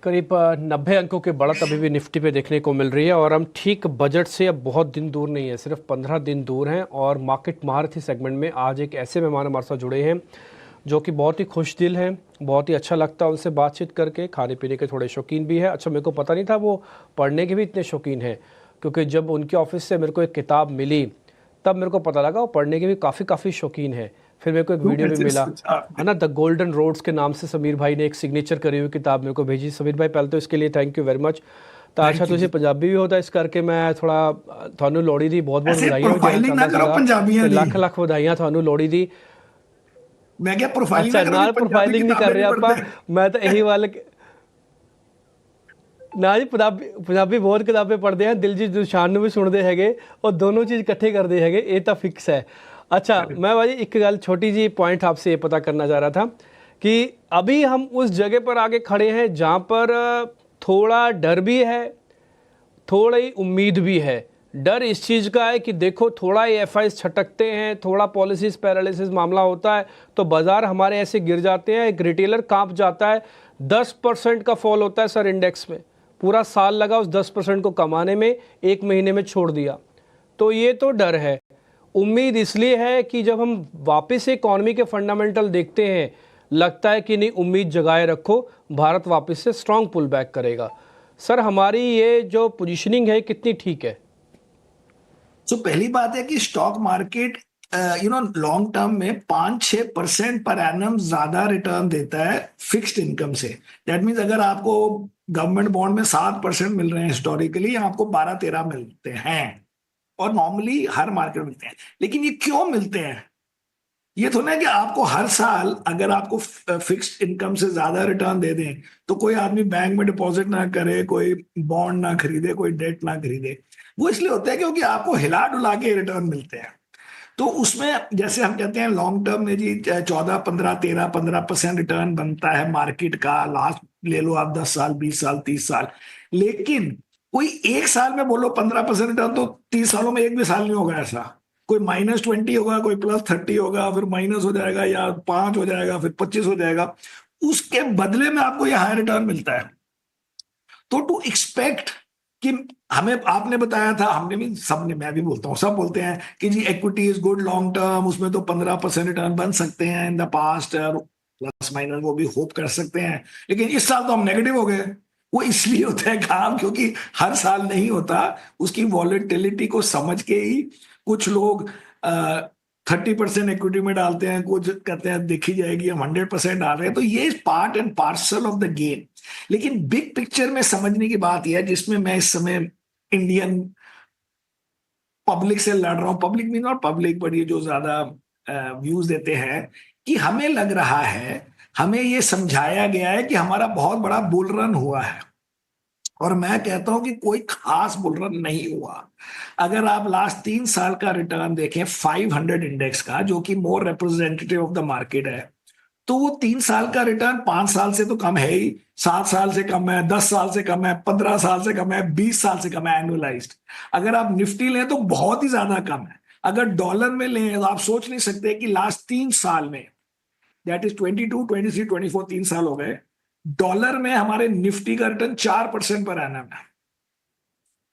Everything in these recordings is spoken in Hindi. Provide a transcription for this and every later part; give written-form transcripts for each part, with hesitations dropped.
करीब 90 अंकों के बढ़त अभी भी निफ्टी पे देखने को मिल रही है और हम ठीक बजट से अब बहुत दिन दूर नहीं है, सिर्फ 15 दिन दूर हैं। और मार्केट महारथी सेगमेंट में आज एक ऐसे मेहमान हमारे साथ जुड़े हैं जो कि बहुत ही खुश दिल हैं, बहुत ही अच्छा लगता है उनसे बातचीत करके। खाने पीने के थोड़े शौकीन भी है। अच्छा, मेरे को पता नहीं था वो पढ़ने के भी इतने शौकीन हैं, क्योंकि जब उनके ऑफिस से मेरे को एक किताब मिली तब मेरे को पता लगा वो पढ़ने के भी काफ़ी शौकीन है। फिर मेरे को एक वीडियो भी मिला है ना, द गोल्डन रोड्स के नाम से समीर भाई ने एक सिग्नेचर करी हुई किताब मेरे को भेजी। समीर भाई पहले तो इसके लिए थैंक यू वेरी मच। तो अच्छा तुझे पंजाबी भी होता इस करके मैं थोड़ा थानू लोड़ी दी बहुत बहुत बधाइयां प्रोफाइलिंग ना करो पंजाबियां दी। लख लख बधाइयां थानू लोड़ी दी। मैं क्या प्रोफाइलिंग अच्छा, ना करो नाल जी, पंजाबी प्रोफाइलिंग नहीं कर किताबें रहे नहीं ਆਪਾਂ, पढ़ते। मैं तो यही वाले ना जी ਪੰਜਾਬੀ ਬਹੁਤ ਕਿਤਾਬें पढ़ते हैं, दिलजीत दोसांझ ਨੂੰ भी सुनते हैगे और दोनों चीज़ इकट्ठे करते हैगे, ये तो फिक्स है। अच्छा, मैं भाई एक गल छोटी जी पॉइंट आपसे ये पता करना चाह रहा था कि अभी हम उस जगह पर आके खड़े हैं जहाँ पर थोड़ा डर भी है, थोड़ी उम्मीद भी है। डर इस चीज़ का है कि देखो थोड़ा एफआईज छटकते हैं, थोड़ा पॉलिसीज पैरालिसिस मामला होता है तो बाजार हमारे ऐसे गिर जाते हैं, एक रिटेलर कांप जाता है। 10% का फॉल होता है सर इंडेक्स में, पूरा साल लगा उस 10% को कमाने में, एक महीने में छोड़ दिया। तो ये तो डर है। उम्मीद इसलिए है कि जब हम वापस इकॉनमी के फंडामेंटल देखते हैं लगता है कि नहीं, उम्मीद जगाए रखो, भारत वापस से स्ट्रांग पुल बैक करेगा। सर हमारी ये जो पोजीशनिंग है कितनी ठीक है? तो पहली बात है कि स्टॉक मार्केट लॉन्ग टर्म में 5-6% पर एनम ज्यादा रिटर्न देता है फिक्स्ड इनकम से। दैट मीन्स अगर आपको गवर्नमेंट बॉन्ड में 7% मिल रहे हैं हिस्टोरिकली, आपको 12-13 मिलते हैं और नॉर्मली हर मार्केट में मिलते हैं। लेकिन ये क्यों मिलते हैं? ये तो ना कि आपको हर साल अगर आपको फिक्स्ड इनकम से ज्यादा रिटर्न दे दें तो कोई आदमी बैंक में डिपॉजिट ना करे, कोई बॉन्ड ना खरीदे, कोई डेट ना खरीदे। वो इसलिए होता है क्योंकि आपको हिला डुला के रिटर्न मिलते हैं। तो उसमें जैसे हम कहते हैं लॉन्ग टर्म में जी 14, 15, 13, 15% रिटर्न बनता है मार्केट का। लास्ट ले लो आप 10 साल, 20 साल, 30 साल। लेकिन कोई एक साल में बोलो 15% रिटर्न, तो 30 सालों में एक भी साल नहीं होगा ऐसा। कोई -20 होगा, कोई +30 होगा, फिर माइनस हो जाएगा या 5 हो जाएगा, फिर 25 हो जाएगा। उसके बदले में आपको यह हाई रिटर्न मिलता है। तो टू एक्सपेक्ट कि हमें आपने बताया था, हमने भी, सबने, मैं भी बोलता हूँ, सब बोलते हैं कि जी equity is good long term, उसमें तो 15% रिटर्न बन सकते हैं in the past, plus minus वो भी होप कर सकते हैं। लेकिन इस साल तो हम नेगेटिव हो गए। वो इसलिए होता है काम क्योंकि हर साल नहीं होता। उसकी वॉलेटिलिटी को समझ के ही कुछ लोग 30% इक्विटी में डालते हैं, कुछ कहते हैं देखी जाएगी, हम 100% डाल रहे हैं। तो ये part and parcel of the game. लेकिन बिग पिक्चर में समझने की बात यह है, जिसमें मैं इस समय इंडियन पब्लिक से लड़ रहा हूं। पब्लिक भी नॉट पब्लिक, बट ये जो ज्यादा व्यूज देते हैं, कि हमें लग रहा है, हमें ये समझाया गया है कि हमारा बहुत बड़ा बुल रन हुआ है। और मैं कहता हूं कि कोई खास बुल रन नहीं हुआ। अगर आप लास्ट 3 साल का रिटर्न देखें 500 इंडेक्स का, जो कि मोर रिप्रेजेंटेटिव ऑफ द मार्केट है, तो वो 3 साल का रिटर्न 5 साल से तो कम है ही, 7 साल से कम है, 10 साल से कम है, 15 साल से कम है, 20 साल से कम है एनुअलाइज्ड। अगर आप निफ्टी लें तो बहुत ही ज्यादा कम है। अगर डॉलर में लें तो आप सोच नहीं सकते कि लास्ट 3 साल में, दैट इज 22, 23, 24, 3 साल हो गए, डॉलर में हमारे निफ्टी का रिटर्न 4% पर एनम है।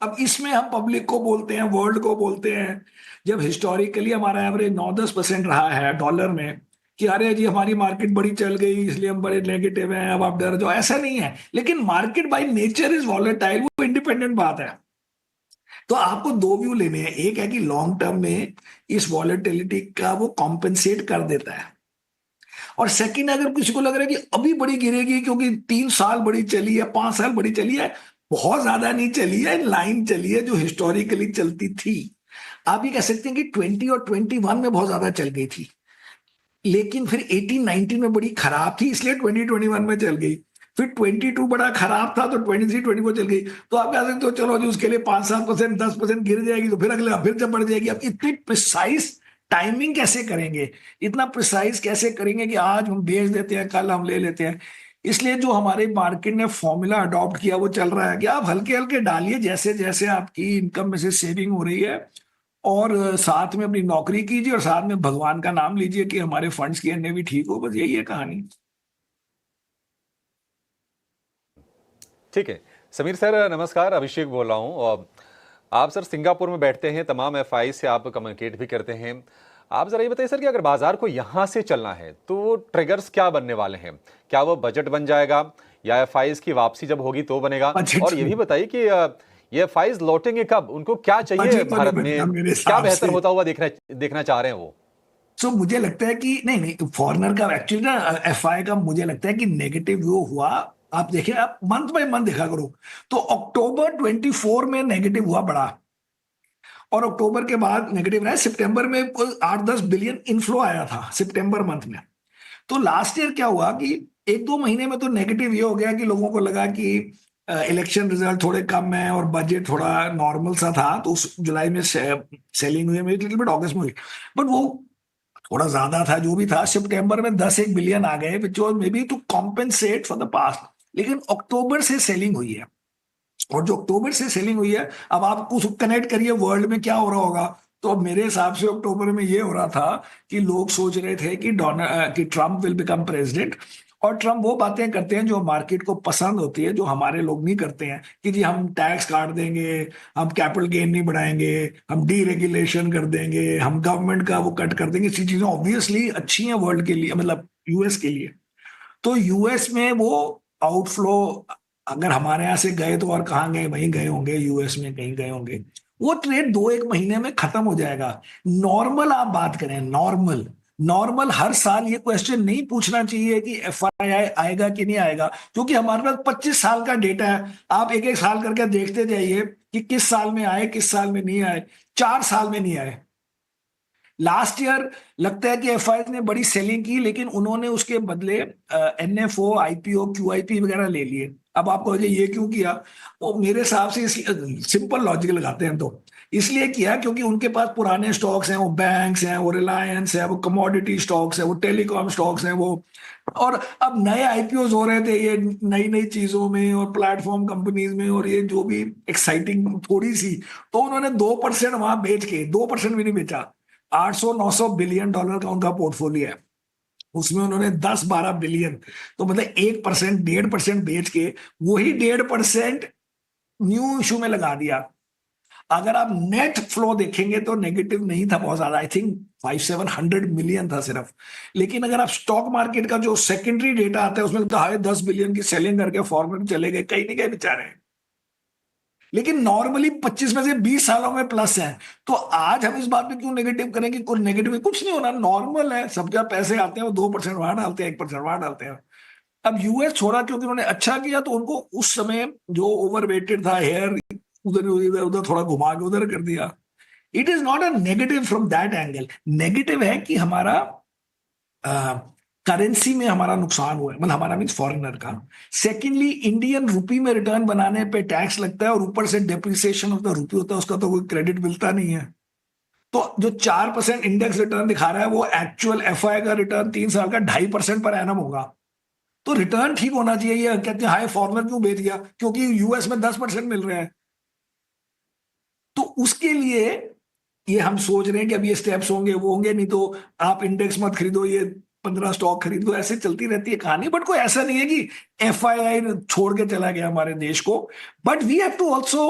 अब इसमें हम पब्लिक को बोलते हैं, वर्ल्ड को बोलते हैं, जब हिस्टोरिकली हमारा एवरेज 9-10% रहा है डॉलर में, कि अरे जी हमारी मार्केट बड़ी चल गई इसलिए हम बड़े नेगेटिव हैं, अब आप डर जाओ, ऐसा नहीं है। लेकिन market by nature is volatile, वो इंडिपेंडेंट बात है। तो आपको दो व्यू लेने हैं। एक है कि लॉन्ग टर्म में इस वॉलेटिलिटी का वो कॉम्पेंसेट कर देता है, और सेकंड, अगर किसी को लग रहा है कि अभी बड़ी गिरेगी क्योंकि 3 साल बड़ी चली है, 5 साल बड़ी चली है, बहुत ज्यादा नहीं चली है, लाइन चली है जो हिस्टोरिकली चलती थी। आप ये कह सकते हैं कि 20 और 21 में बहुत ज्यादा चल गई थी, लेकिन फिर 18-19 में बड़ी खराब थी इसलिए 20-21 में चल गई। फिर 22 बड़ा खराब था तो 23-24 चल गई। तो आप कह सकते हो चलो जी उसके लिए 5-7%, 10% गिर जाएगी तो फिर अगले फिर जब बढ़ जाएगी। अब इतनी प्रिसाइज टाइमिंग कैसे करेंगे, इतना प्रिसाइज कैसे करेंगे कि आज हम बेच देते हैं, कल हम ले लेते हैं। इसलिए जो हमारे मार्केट ने फॉर्मूला अडॉप्ट किया वो चल रहा है कि आप हल्के हल्के डालिए, जैसे जैसे आपकी इनकम में से सेविंग हो रही है, और साथ में अपनी नौकरी कीजिए और साथ में भगवान का नाम लीजिए कि हमारे फंड्स की अन्य भी ठीक हो। बस यही है कहानी। ठीक है समीर सर, नमस्कार, अभिषेक बोल रहा हूँ। और आप सर सिंगापुर में बैठते हैं, तमाम एफआई से आप कम्युनिकेट भी करते हैं। आप जरा ये बताइए सर कि अगर बाजार को यहाँ से चलना है तो ट्रिगर्स क्या बनने वाले हैं? क्या वो बजट बन जाएगा या एफआईज की वापसी जब होगी तो बनेगा? और ये भी बताइए कि ये एफआईज लौटेंगे कब, उनको क्या चाहिए भारत में, क्या बेहतर होता हुआ देखना चाह रहे हैं वो? मुझे लगता है कि नहीं फॉरेनर का एक्चुअली ना एफआई का मुझे लगता है कि नेगेटिव व्यू हुआ। आप देखिए, आप मंथ बाय मंथ देखा करो, तो अक्टूबर 24 में नेगेटिव हुआ बड़ा, और अक्टूबर के बाद नेगेटिव रहा। सितंबर में कोई 8-10 बिलियन इनफ्लो आया था सितंबर मंथ में। तो लास्ट ईयर क्या हुआ कि 1-2 महीने में तो नेगेटिव ये हो गया कि लोगों को लगा कि इलेक्शन रिजल्ट थोड़े कम है और बजट थोड़ा नॉर्मल सा था, तो उस जुलाई में सेलिंग हुई, लिटिल बिट अगस्त में हुई, बट वो थोड़ा ज्यादा था। जो भी था, सितंबर में 10-1 बिलियन आ गए, which was maybe to compensate for the past. लेकिन अक्टूबर से सेलिंग हुई है, और जो अक्टूबर से सेलिंग हुई है, अब आप कुछ कनेक्ट करिए वर्ल्ड में क्या हो रहा होगा। तो अब मेरे हिसाब से अक्टूबर में ये हो रहा था कि लोग सोच रहे थे कि ट्रम्प विल बिकम प्रेसिडेंट, और ट्रम्प वो बातें करते हैं जो मार्केट को पसंद होती है, जो हमारे लोग नहीं करते हैं, कि जी हम टैक्स काट देंगे, हम कैपिटल गेन नहीं बढ़ाएंगे, हम डीरेगुलेशन कर देंगे, हम गवर्नमेंट का वो कट कर देंगे। इसी चीजें ऑब्वियसली अच्छी हैं वर्ल्ड के लिए, मतलब यूएस के लिए। तो यूएस में वो आउटफ्लो, अगर हमारे यहाँ से गए तो और कहाँ गए, वहीं गए होंगे, यूएस में कहीं गए होंगे। वो ट्रेड 2-1 महीने में खत्म हो जाएगा। नॉर्मल आप बात करें, नॉर्मल हर साल ये क्वेश्चन नहीं पूछना चाहिए कि एफआईआई आएगा कि नहीं आएगा, क्योंकि हमारे पास 25 साल का डेटा है। आप एक एक साल करके देखते जाइए कि किस साल में आए, किस साल में नहीं आए। 4 साल में नहीं आए। लास्ट ईयर लगता है कि एफआई ने बड़ी सेलिंग की, लेकिन उन्होंने उसके बदले एनएफओ, आईपीओ, क्यूआईपी वगैरह ले लिए। अब आपको ये क्यों किया? वो मेरे हिसाब से सिंपल लॉजिक लगाते हैं, तो इसलिए किया क्योंकि उनके पास पुराने स्टॉक्स हैं, वो बैंक्स हैं, वो रिलायंस है, वो कमोडिटी स्टॉक्स है, वो टेलीकॉम स्टॉक्स हैं, वो, और अब नए आईपीओ हो रहे थे ये नई नई चीजों में और प्लेटफॉर्म कंपनीज में, और ये जो भी एक्साइटिंग थोड़ी सी, तो उन्होंने 2% वहां बेच के, 2% भी नहीं बेचा, 800-900 बिलियन डॉलर का उनका पोर्टफोलियो है, उसमें उन्होंने 10-12 बिलियन, तो मतलब 1%, 1.5% बेच के वही 1.5% न्यू इशू में लगा दिया। अगर आप नेट फ्लो देखेंगे तो नेगेटिव नहीं था बहुत ज्यादा, आई थिंक 500-700 मिलियन था सिर्फ। लेकिन अगर आप स्टॉक मार्केट का जो सेकेंडरी डेटा आता है उसमें 10 बिलियन की सेलिंग करके फॉर्मेट चले गए, कहीं नहीं गए बेचारे। लेकिन नॉर्मली 25 में से 20 सालों में प्लस है। तो आज हम इस बात पे क्यों नेगेटिव करें कि कोई नेगेटिव, कुछ नहीं होना, नॉर्मल है। सब जब पैसे आते हैं वो 2% वहां डालते हैं, 1% वहां डालते हैं। अब यूएस छोड़ा क्योंकि उन्होंने अच्छा किया, तो उनको उस समय जो ओवरवेटेड था हेयर, उधर उधर उधर थोड़ा घुमा के उधर कर दिया। It is not a negative from that angle. Negative है कि हमारा करेंसी में हमारा नुकसान हुआ है, मतलब हमारा मीन्स फॉरेनर का। सेकेंडली, इंडियन रुपी में रिटर्न बनाने पे टैक्स लगता है, और ऊपर से डेप्रिसिएशन ऑफ द रुपी होता है, उसका तो कोई क्रेडिट मिलता नहीं है। तो जो 4% इंडेक्स रिटर्न दिखा रहा है, वो एक्चुअल एफआई का रिटर्न 3 साल का 2.5% पर एनम होगा। तो रिटर्न ठीक होना चाहिए। ये कहते हैं हाई फॉरेनर क्यों बेच गया, क्योंकि यूएस में 10% मिल रहे हैं। तो उसके लिए ये हम सोच रहे हैं कि अब ये स्टेप्स होंगे, वो होंगे, नहीं तो आप इंडेक्स मत खरीदो, ये 15 स्टॉक खरीद लो, ऐसे चलती रहती है कहानी। बट कोई ऐसा नहीं है कि एफआईआई छोड़ के चला गया हमारे देश को। But we have to also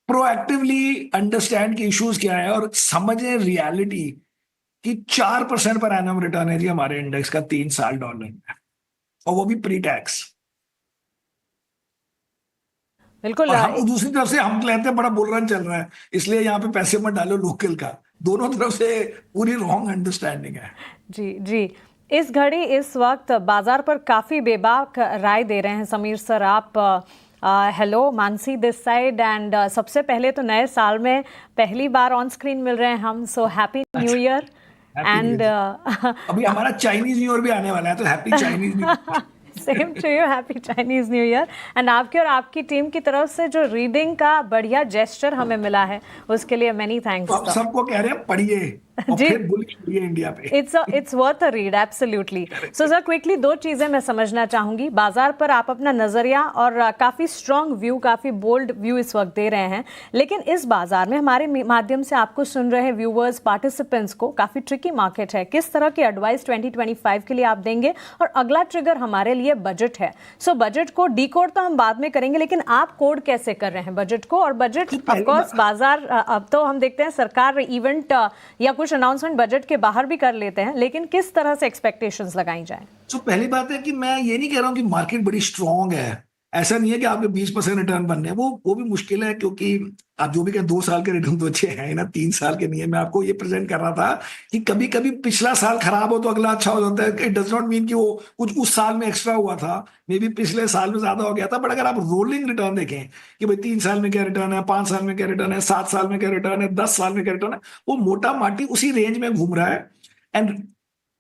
proactively understand कि इश्यूज क्या है, और समझें रियलिटी कि 4% पर एनम रिटर्न है जी हमारे इंडेक्स का 3 साल डॉलर में, और वो भी प्री टैक्स। बिल्कुल। और हम दूसरी तरफ से हम कहते हैं बड़ा बुल रन चल रहा है, इसलिए यहाँ पे पैसे मत डालो लोकल का। दोनों तरफ से पूरी रॉन्ग अंडरस्टैंडिंग है। जी जी, इस घड़ी इस वक्त बाजार पर काफी बेबाक राय दे रहे हैं समीर सर। आप hello, Mansi this side, and सबसे पहले तो नए साल में पहली बार ऑन स्क्रीन मिल रहे हैं हम, so happy new year. And अभी हमारा चाइनीज न्यू ईयर भी आने वाला है, तो happy Chinese new year. Same to you, happy Chinese new year. And आपके और आपकी टीम की तरफ से जो रीडिंग का बढ़िया जेस्चर हमें मिला है, उसके लिए मेनी थैंक्स। सबको कह रहे हैं पढ़िए, और जी। फिर बुलिश हुई है इंडिया पे। It's worth a read, absolutely. So sir, quickly दो चीजें मैं समझना चाहूंगी। बाजार पर आप अपना नजरिया और काफी स्ट्रांग व्यू, काफी बोल्ड व्यू इस वक्त दे रहे हैं, लेकिन इस बाजार में हमारे माध्यम से आपको सुन रहे व्यूअर्स, पार्टिसिपेंट्स को काफी ट्रिकी मार्केट है। किस तरह की एडवाइस 2025 के लिए आप देंगे? और अगला ट्रिगर हमारे लिए बजट है। सो बजट को डीकोड तो हम बाद में करेंगे, लेकिन आप कोड कैसे कर रहे हैं बजट को? और बजट ऑफकोर्स बाजार, अब तो हम देखते हैं सरकार इवेंट या कुछ अनाउंसमेंट बजट के बाहर भी कर लेते हैं, लेकिन किस तरह से एक्सपेक्टेशंस लगाई जाए? तो पहली बात है कि मैं ये नहीं कह रहा हूँ कि मार्केट बड़ी स्ट्रांग है। ऐसा नहीं है कि आपके 20% रिटर्न बनने हैं, वो भी मुश्किल है, क्योंकि आप जो भी कहें 2 साल के रिटर्न तो अच्छे हैं ना, 3 साल के नहीं है। मैं आपको ये प्रेजेंट कर रहा था कि कभी कभी पिछला साल खराब हो तो अगला अच्छा हो जाता है। इट डज नॉट मीन कि वो कुछ उस साल में एक्स्ट्रा हुआ था, मे बी पिछले साल में ज्यादा हो गया था। बट अगर आप रोलिंग रिटर्न देखें कि भाई 3 साल में क्या रिटर्न है, 5 साल में क्या रिटर्न है, 7 साल में क्या रिटर्न है, 10 साल में क्या रिटर्न है, वो मोटा माटी उसी रेंज में घूम रहा है। एंड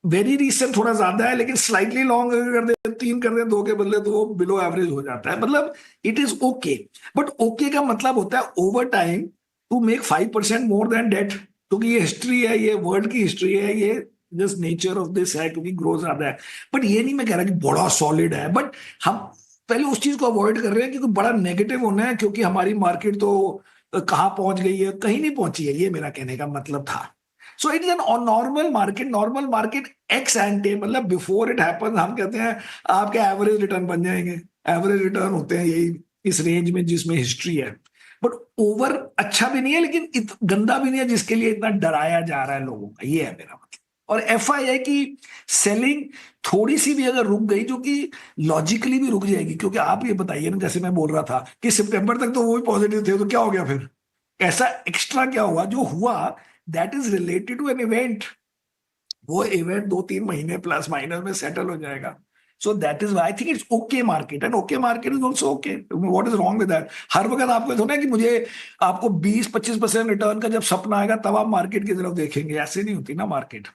वेरी रिसेंट थोड़ा ज्यादा है, लेकिन स्लाइटली लॉन्ग अगर कर दे 3 कर दे 2 के बदले, तो वो बिलो एवरेज हो जाता है। मतलब it is okay. But okay का मतलब होता है over time to make 5% more than that, क्योंकि ये हिस्ट्री है, ये वर्ल्ड की हिस्ट्री है, ये जस्ट नेचर ऑफ दिस है, क्योंकि ग्रोथ ज्यादा है। बट ये नहीं मैं कह रहा कि बड़ा सॉलिड है, बट हम पहले उस चीज को अवॉइड कर रहे हैं, क्योंकि बड़ा नेगेटिव होना है, क्योंकि हमारी मार्केट तो कहाँ पहुंच गई है, कहीं नहीं पहुंची है, ये मेरा कहने का मतलब था। So it is an normal market. Normal market x एंटे, मतलब बिफोर इट हैपन हम कहते हैं आपके एवरेज रिटर्न बन जाएंगे। एवरेज रिटर्न होते हैं यही इस रेंज में जिसमें हिस्ट्री है। बट ओवर अच्छा भी नहीं है, लेकिन गंदा भी नहीं है जिसके लिए इतना डराया जा रहा है लोगों का, ये है मेरा मतलब। और एफआई है कि सेलिंग थोड़ी सी भी अगर रुक गई, जो कि लॉजिकली भी रुक जाएगी, क्योंकि आप ये बताइए ना, जैसे मैं बोल रहा था कि सितंबर तक तो वो भी पॉजिटिव थे, तो क्या हो गया फिर? ऐसा एक्स्ट्रा क्या हुआ? जो हुआ that is related to an event. वो इवेंट 2-3 महीने प्लस माइनस में सेटल हो जाएगा। So that is I think it's okay market, and okay market is also okay. What is wrong with that? हर वक्त आपको थोड़ा कि मुझे आपको 20-25% रिटर्न का जब सपना आएगा तब आप मार्केट की तरफ देखेंगे, ऐसे नहीं होती ना मार्केट।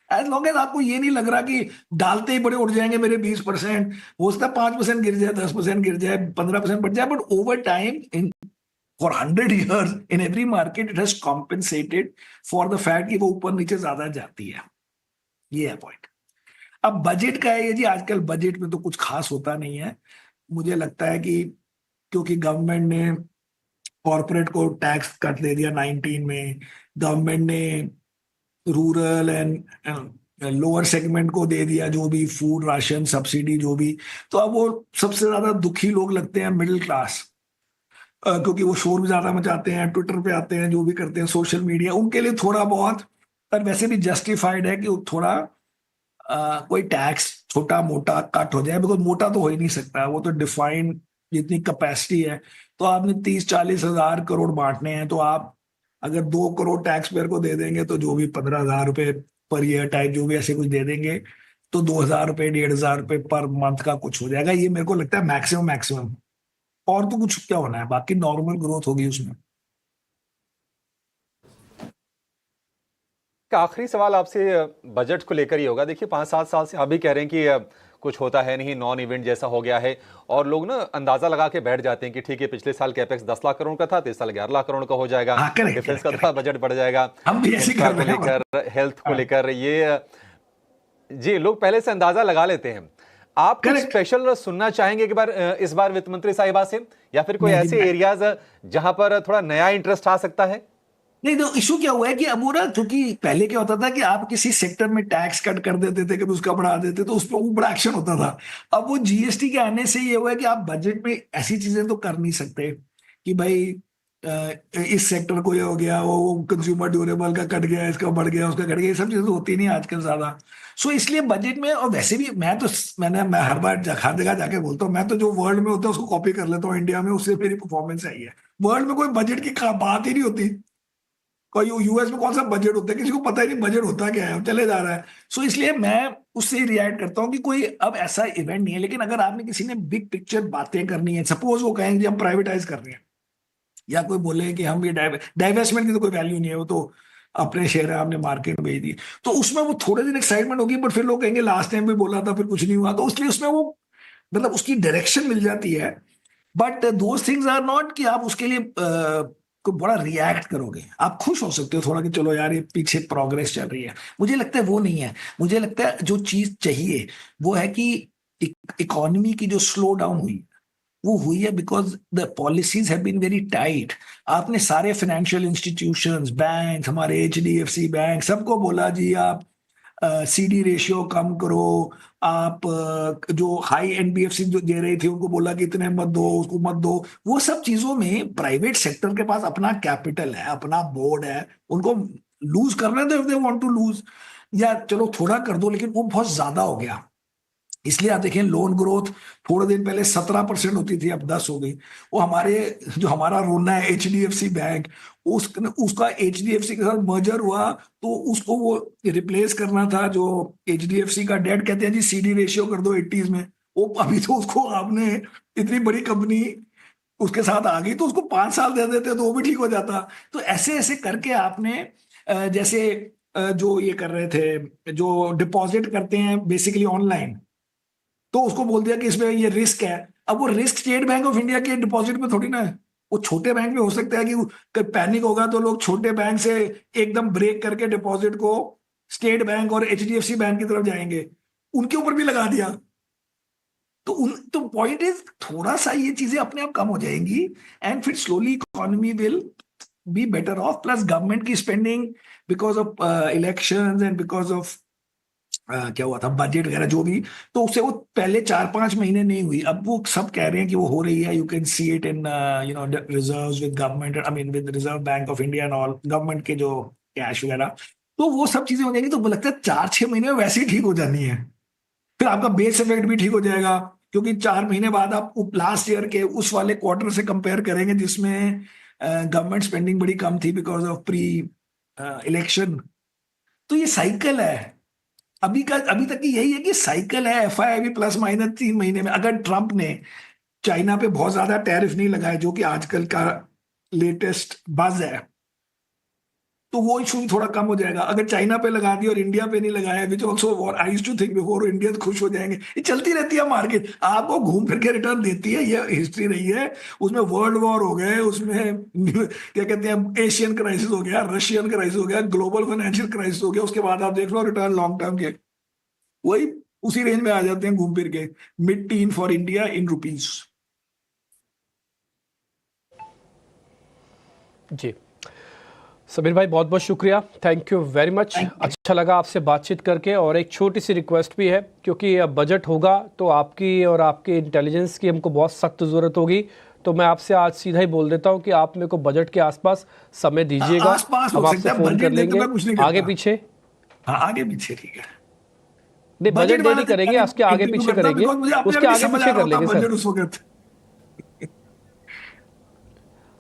एज लॉन्ग एज आपको ये नहीं लग रहा कि डालते ही बड़े उड़ जाएंगे मेरे 20%, हो सकता है 5% गिर जाए, 10% गिर जाए, 15% बढ़ जाए, but over time in for 100 years in every market it has compensated for the fact कि वो ऊपर नीचे ज्यादा जाती है। ये है पॉइंट। अब बजट का है ये जी, आजकल बजट में तो कुछ खास होता नहीं है। मुझे लगता है कि क्योंकि गवर्नमेंट ने कॉर्पोरेट को टैक्स कट दे दिया 19 में, गवर्नमेंट ने रूरल एंड लोअर सेगमेंट को दे दिया जो भी फूड राशन सब्सिडी जो भी, तो अब वो सबसे ज्यादा दुखी लोग लगते हैं मिडिल क्लास, क्योंकि वो शोर भी ज्यादा मचाते हैं, ट्विटर पे आते हैं, जो भी करते हैं, सोशल मीडिया, उनके लिए थोड़ा बहुत, पर वैसे भी जस्टिफाइड है कि वो थोड़ा कोई टैक्स छोटा मोटा कट हो जाए, बिकॉज मोटा तो हो ही नहीं सकता, वो तो डिफाइंड जितनी कैपेसिटी है। तो आपने 30-40 हजार करोड़ बांटने हैं, तो आप अगर 2 करोड़ टैक्स पेयर को दे देंगे, तो जो भी 15,000 रुपए पर ईयर टाइप जो भी ऐसे कुछ दे देंगे, तो 2,000 रुपए 1,500 रुपए पर मंथ का कुछ हो जाएगा। ये मेरे को लगता है मैक्सिमम। और तो कुछ क्या होना है, बाकी नॉर्मल ग्रोथ होगी उसमें। आखिरी सवाल आपसे बजट को लेकर ही होगा। देखिए 5-7 साल से आप भी कह रहे हैं कि कुछ होता है नहीं, नॉन इवेंट जैसा हो गया है, और लोग ना अंदाजा लगा के बैठ जाते हैं कि ठीक है पिछले साल कैपेक्स 10 लाख करोड़ का था, तो इस साल 11 लाख करोड़ का हो जाएगा, डिफेंस का थोड़ा बजट बढ़ जाएगा, हम भी ऐसे कर रहे हैं, लेकर हेल्थ को लेकर, ये जी लोग पहले से अंदाजा लगा लेते हैं। आप कुछ स्पेशल सुनना चाहेंगे इस बार वित्त मंत्री साहिबा से, या फिर कोई ऐसे एरियाज जहां पर थोड़ा नया इंटरेस्ट आ सकता है? नहीं, तो इशू क्या हुआ है कि अब वो ना, क्योंकि पहले क्या होता था कि आप किसी सेक्टर में टैक्स कट कर देते थे, कभी उसका बढ़ा देते, तो उस पर बड़ा एक्शन होता था। अब वो जीएसटी के आने से ये हुआ है कि आप बजट में ऐसी चीजें तो कर नहीं सकते कि भाई इस सेक्टर को ये हो गया, वो कंज्यूमर ड्यूरेबल का कट गया, इसका बढ़ गया, उसका कट गया, ये सब चीजें तो होती नहीं आजकल ज्यादा। सो इसलिए बजट में, और वैसे भी मैं हर बार हर जगह जाके बोलता हूँ, मैं तो जो वर्ल्ड में होता है उसको कॉपी कर लेता हूँ इंडिया में, उससे मेरी परफॉर्मेंस आई है। वर्ल्ड में कोई बजट की बात ही नहीं होती। कोई यूएस में कौन सा बजट होता है, किसी को पता ही नहीं बजट होता क्या है, चले जा रहा है। सो इसलिए मैं उससे रिएक्ट करता हूँ कि कोई अब ऐसा इवेंट नहीं है। लेकिन अगर आपने किसी ने बिग पिक्चर बातें करनी है, सपोज वो कहेंगे हम प्राइवेटाइज कर रहे हैं, या कोई बोले कि हम ये डाइवेस्टमेंट की तो कोई वैल्यू नहीं है, वो तो अपने शेयर है आपने मार्केट में भेज दी, तो उसमें वो थोड़े दिन एक्साइटमेंट होगी, बट फिर लोग कहेंगे लास्ट टाइम भी बोला था फिर कुछ नहीं हुआ, तो इसलिए उसमें वो मतलब उसकी डायरेक्शन मिल जाती है। But those things are not कि आप उसके लिए को बड़ा रिएक्ट करोगे, आप खुश हो सकते हो थोड़ा कि चलो यार ये पीछे प्रोग्रेस चल रही है। मुझे लगता है वो नहीं है। मुझे लगता है जो चीज चाहिए वो है कि इकोनॉमी की जो स्लो डाउन हुई वो हुई है because the policies have been very tight. आपने सारे फाइनेंशियल इंस्टीट्यूशंस, बैंक, हमारे HDFC बैंक, सबको बोला जी आप CD रेशियो कम करो, आप जो हाई NBFC जो दे रहे थे उनको बोला कि इतने मत दो, उसको मत दो। वो सब चीजों में प्राइवेट सेक्टर के पास अपना कैपिटल है, अपना बोर्ड है, उनको लूज करने दो if they want to lose, या चलो थोड़ा कर दो, लेकिन वो बहुत ज्यादा हो गया। इसलिए आप देखें लोन ग्रोथ थोड़े दिन पहले 17% होती थी, अब 10 हो गई। वो हमारे जो हमारा रोना है HDFC बैंक, उसका HDFC के साथ मर्जर हुआ तो उसको वो रिप्लेस करना था। जो HDFC का डेट कहते हैं जी CD रेशियो कर दो 80s में, वो अभी तो उसको आपने इतनी बड़ी कंपनी उसके साथ आ गई तो उसको 5 साल दे देते तो वो भी ठीक हो जाता। तो ऐसे ऐसे करके आपने जैसे जो ये कर रहे थे, जो डिपॉजिट करते हैं बेसिकली ऑनलाइन, तो उसको बोल दिया कि इसमें ये रिस्क है। अब वो risk state bank of India के डिपॉजिट में थोड़ी ना है, वो छोटे बैंक में हो सकता है कि पैनिक होगा तो लोग छोटे बैंक से एकदम ब्रेक करके डिपॉजिट को स्टेट बैंक और HDFC बैंक की तरफ जाएंगे, उनके ऊपर भी लगा दिया। तो पॉइंट इज थोड़ा सा ये चीजें अपने आप कम हो जाएंगी एंड फिर slowly economy will be better off. Plus government की spending because of elections and because of क्या हुआ था बजट वगैरह जो भी, तो उससे वो पहले 4-5 महीने नहीं हुई, अब वो सब कह रहे हैं कि वो हो रही है। You can see it in reserves with government, I mean with reserve bank of India and all, government के जो कैश वगैरह, तो वो सब चीजें हो जाएंगी। तो लगता है 4-6 महीने में वैसे ही ठीक हो जानी है। फिर आपका बेस इफेक्ट भी ठीक हो जाएगा, क्योंकि 4 महीने बाद आप लास्ट ईयर के उस वाले क्वार्टर से कंपेयर करेंगे जिसमें गवर्नमेंट स्पेंडिंग बड़ी कम थी बिकॉज ऑफ प्री इलेक्शन। तो ये साइकिल है अभी तक की, यही है कि साइकिल है। FII प्लस माइनस 3 महीने में, अगर ट्रंप ने चाइना पे बहुत ज्यादा टैरिफ नहीं लगाए जो कि आजकल का लेटेस्ट बज है, तो वो इशू भी थोड़ा कम हो जाएगा। अगर चाइना पे लगा दिया और इंडिया पे नहीं लगाया, which also I used to think before, India खुश हो जाएंगे। ये चलती रहती है मार्केट, आपको घूम फिर के रिटर्न देती है, ये हिस्ट्री रही है। उसमें वर्ल्ड वॉर हो गए, उसमें क्या कहते हैं एशियन क्राइसिस हो गया, रशियन क्राइसिस हो गया, ग्लोबल फाइनेंशियल क्राइसिस हो गया, उसके बाद आप देख लो रिटर्न लॉन्ग टर्म के वही उसी रेंज में आ जाते हैं घूम फिर के, mid-teen for India in rupees. जी समीर भाई बहुत बहुत शुक्रिया, थैंक यू वेरी मच। अच्छा लगा आपसे बातचीत करके। और एक छोटी सी रिक्वेस्ट भी है, क्योंकि अब बजट होगा तो आपकी और आपके इंटेलिजेंस की हमको बहुत सख्त ज़रूरत होगी, तो मैं आपसे आज सीधा ही बोल देता हूँ कि आप मेरे को बजट के आसपास समय दीजिएगा, हम आपसे फ़ोन कर लेंगे। आगे पीछे, हाँ आगे पीछे ठीक है, नहीं बजट डे नहीं करेंगे, उसके आगे पीछे करेंगे, उसके आगे पीछे कर लेंगे सर। उस वक्त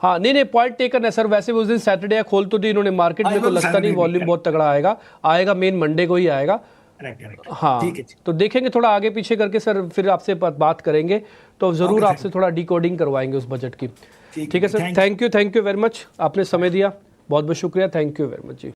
हाँ नहीं पॉइंट टेकन है सर। वैसे भी उस दिन सैटरडे या खोल तो दी इन्होंने मार्केट में, तो लगता नहीं वॉल्यूम बहुत तगड़ा आएगा मेन मंडे को ही आएगा। हाँ तो देखेंगे थोड़ा आगे पीछे करके सर, फिर आपसे बात करेंगे, तो जरूर आपसे थोड़ा डिकोडिंग करवाएंगे उस बजट की। ठीक है sir, thank you very much, आपने समय दिया, बहुत बहुत शुक्रिया, thank you very much ji.